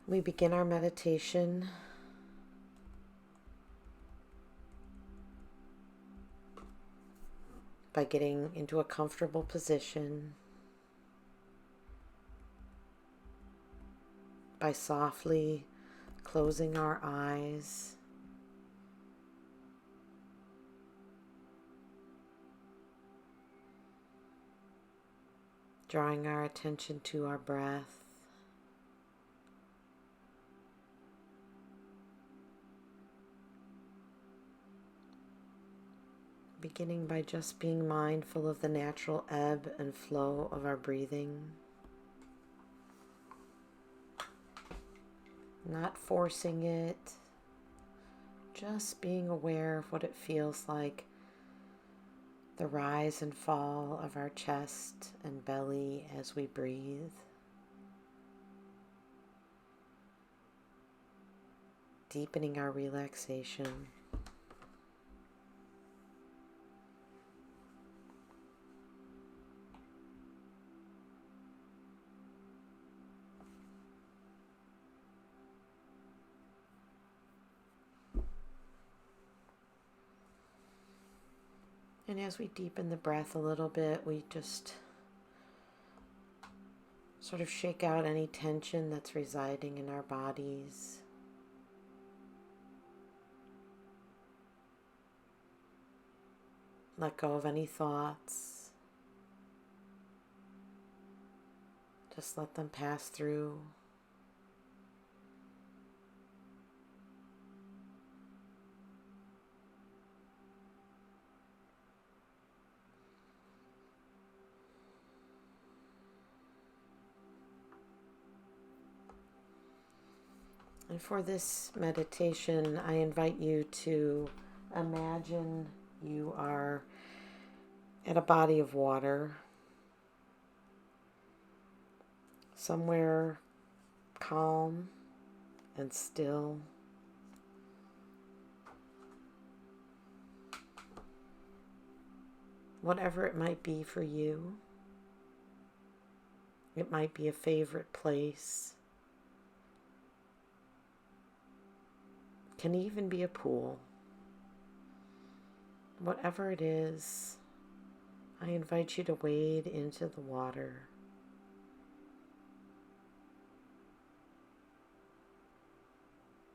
We begin our meditation by getting into a comfortable position, by softly closing our eyes, drawing our attention to our breath, beginning by just being mindful of the natural ebb and flow of our breathing, not forcing it, just being aware of what it feels like, the rise and fall of our chest and belly as we breathe. Deepening our relaxation. And as we deepen the breath a little bit, we just sort of shake out any tension that's residing in our bodies. Let go of any thoughts. Just let them pass through. And for this meditation, I invite you to imagine you are at a body of water, somewhere calm and still. Whatever it might be for you, it might be a favorite place. Can even be a pool. Whatever it is, I invite you to wade into the water.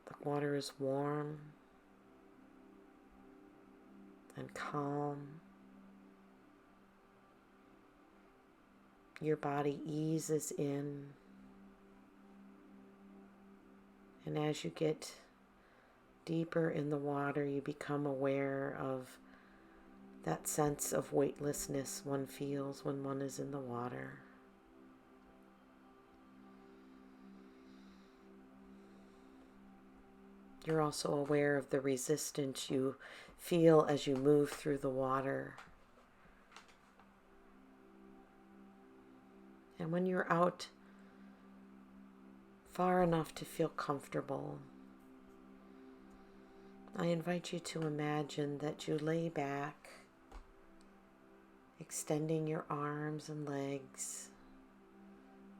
The water is warm and calm. Your body eases in, and as you get deeper in the water, you become aware of that sense of weightlessness one feels when one is in the water. You're also aware of the resistance you feel as you move through the water. And when you're out far enough to feel comfortable, I invite you to imagine that you lay back, extending your arms and legs,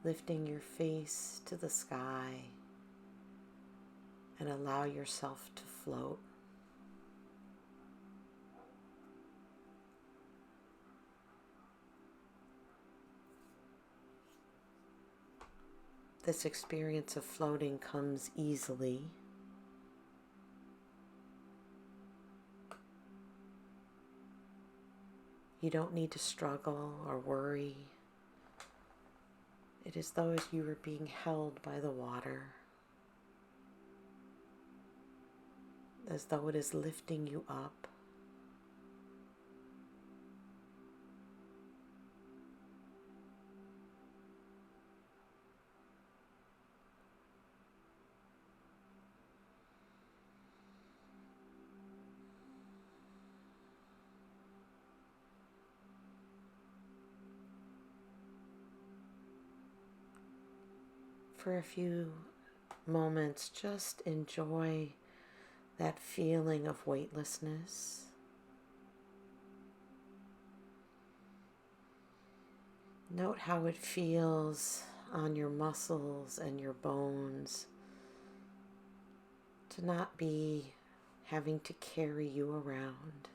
lifting your face to the sky, and allow yourself to float. This experience of floating comes easily. You don't need to struggle or worry. It is though as you are being held by the water, as though it is lifting you up. For a few moments, just enjoy that feeling of weightlessness. Note how it feels on your muscles and your bones to not be having to carry you around.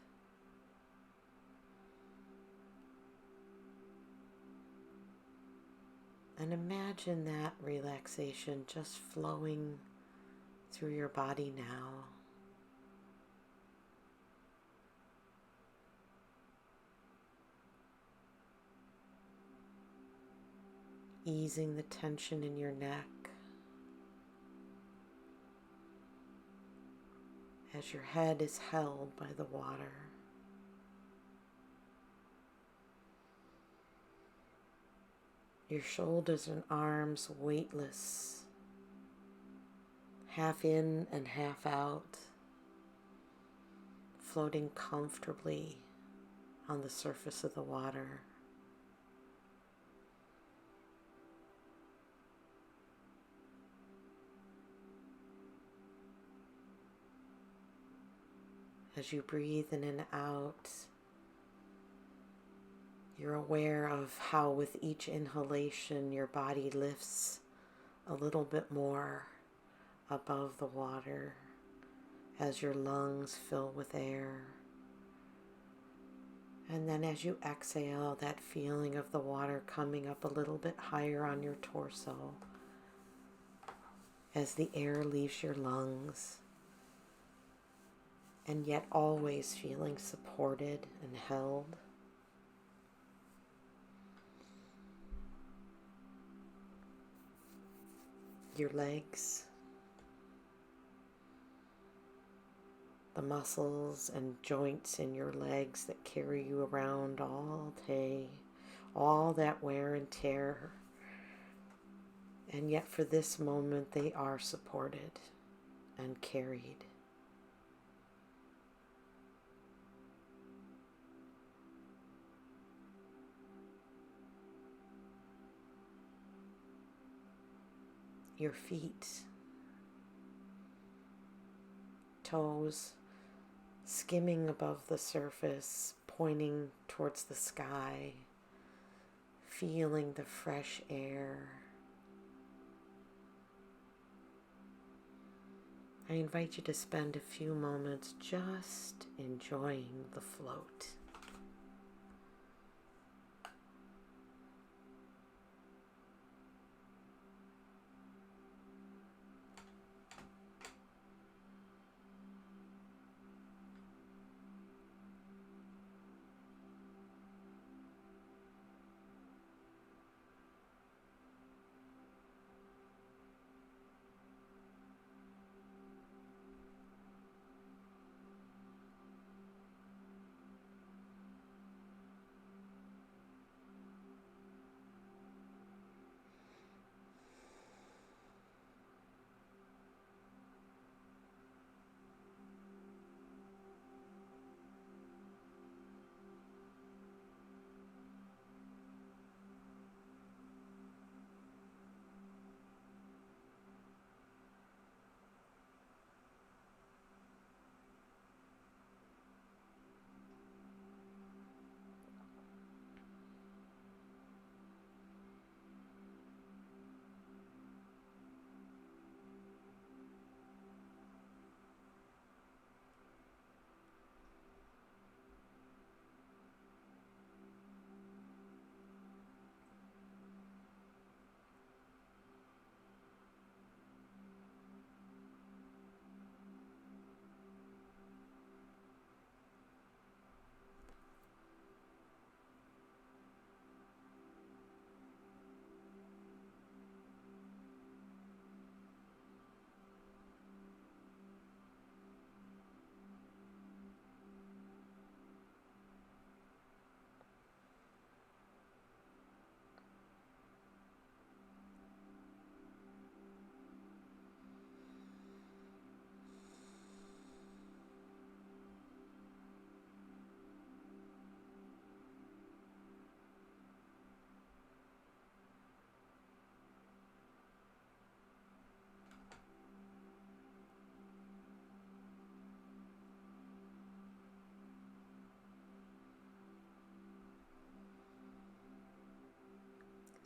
And imagine that relaxation just flowing through your body now. Easing the tension in your neck as your head is held by the water. Your shoulders and arms weightless, half in and half out, floating comfortably on the surface of the water. As you breathe in and out, you're aware of how with each inhalation your body lifts a little bit more above the water as your lungs fill with air. And then as you exhale, that feeling of the water coming up a little bit higher on your torso as the air leaves your lungs, and yet always feeling supported and held. Your legs, the muscles and joints in your legs that carry you around all day, all that wear and tear. And yet for this moment, they are supported and carried. Your feet, toes skimming above the surface, pointing towards the sky, feeling the fresh air. I invite you to spend a few moments just enjoying the float.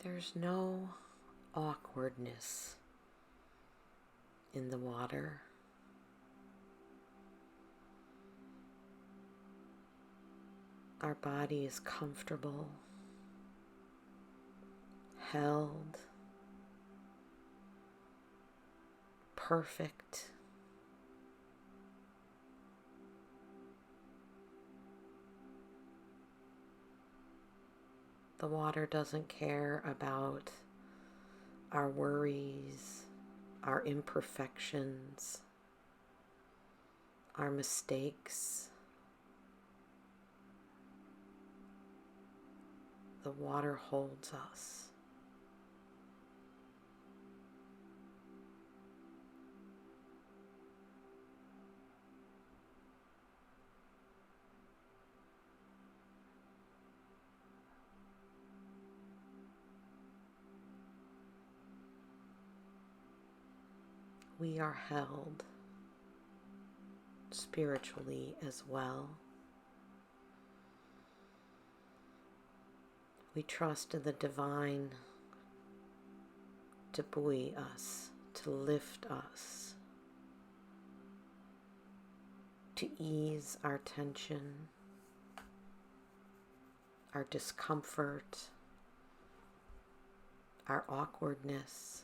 There's no awkwardness in the water. Our body is comfortable, held, perfect. The water doesn't care about our worries, our imperfections, our mistakes. The water holds us. We are held spiritually as well. We trust in the divine to buoy us, to lift us, to ease our tension, our discomfort, our awkwardness.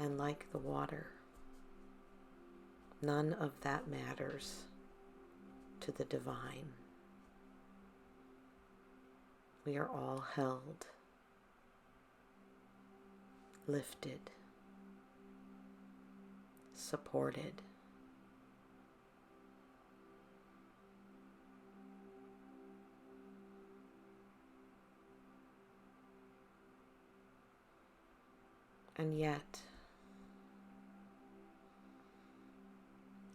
And like the water, none of that matters to the divine. We are all held, lifted, supported. And yet,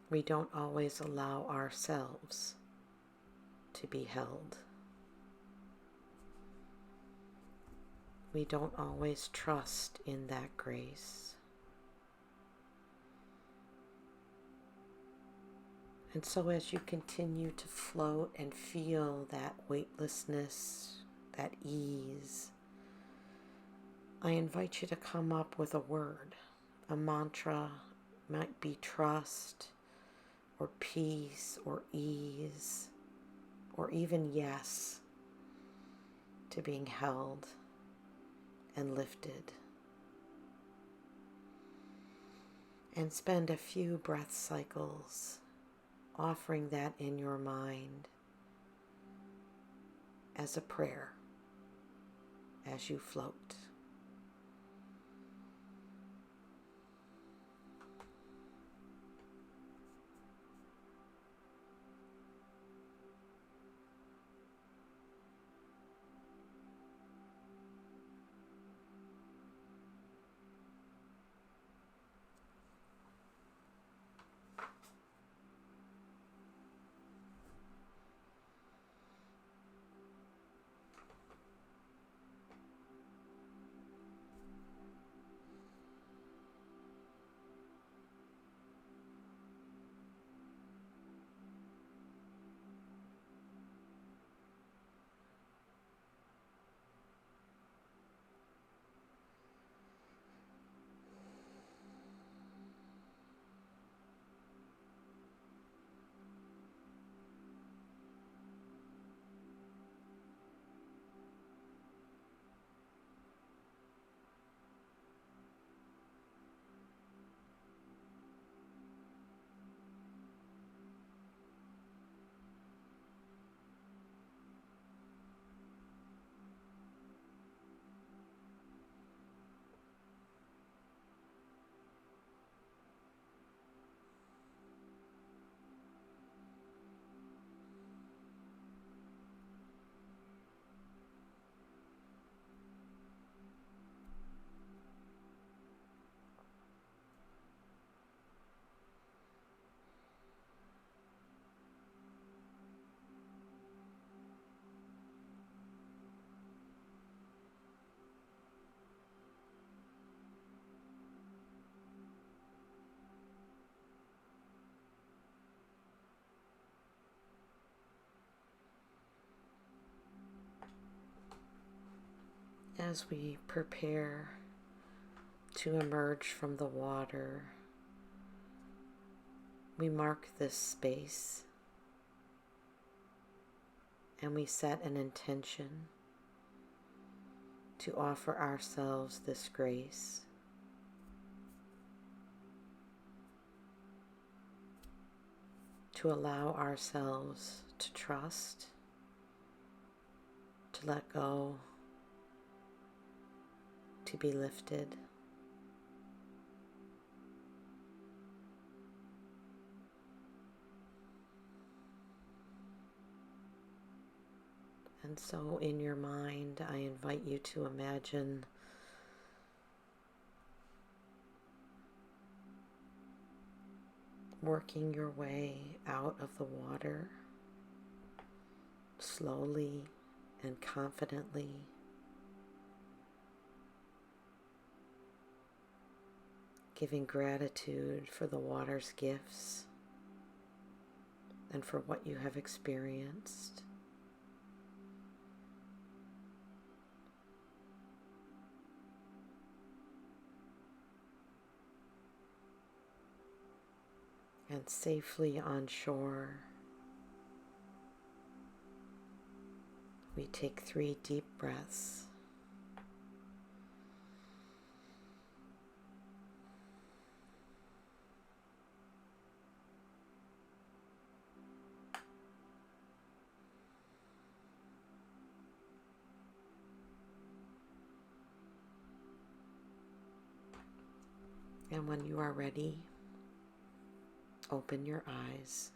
we don't always allow ourselves to be held. We don't always trust in that grace. And so as you continue to float and feel that weightlessness, that ease, I invite you to come up with a word, a mantra. Might be trust, or peace, or ease, or even yes to being held and lifted. And spend a few breath cycles offering that in your mind as a prayer as you float. As we prepare to emerge from the water, we mark this space and we set an intention to offer ourselves this grace. To allow ourselves to trust, to let go, to be lifted. And so in your mind, I invite you to imagine working your way out of the water slowly and confidently, giving gratitude for the water's gifts and for what you have experienced. And safely on shore, we take 3 deep breaths. And when you are ready, open your eyes.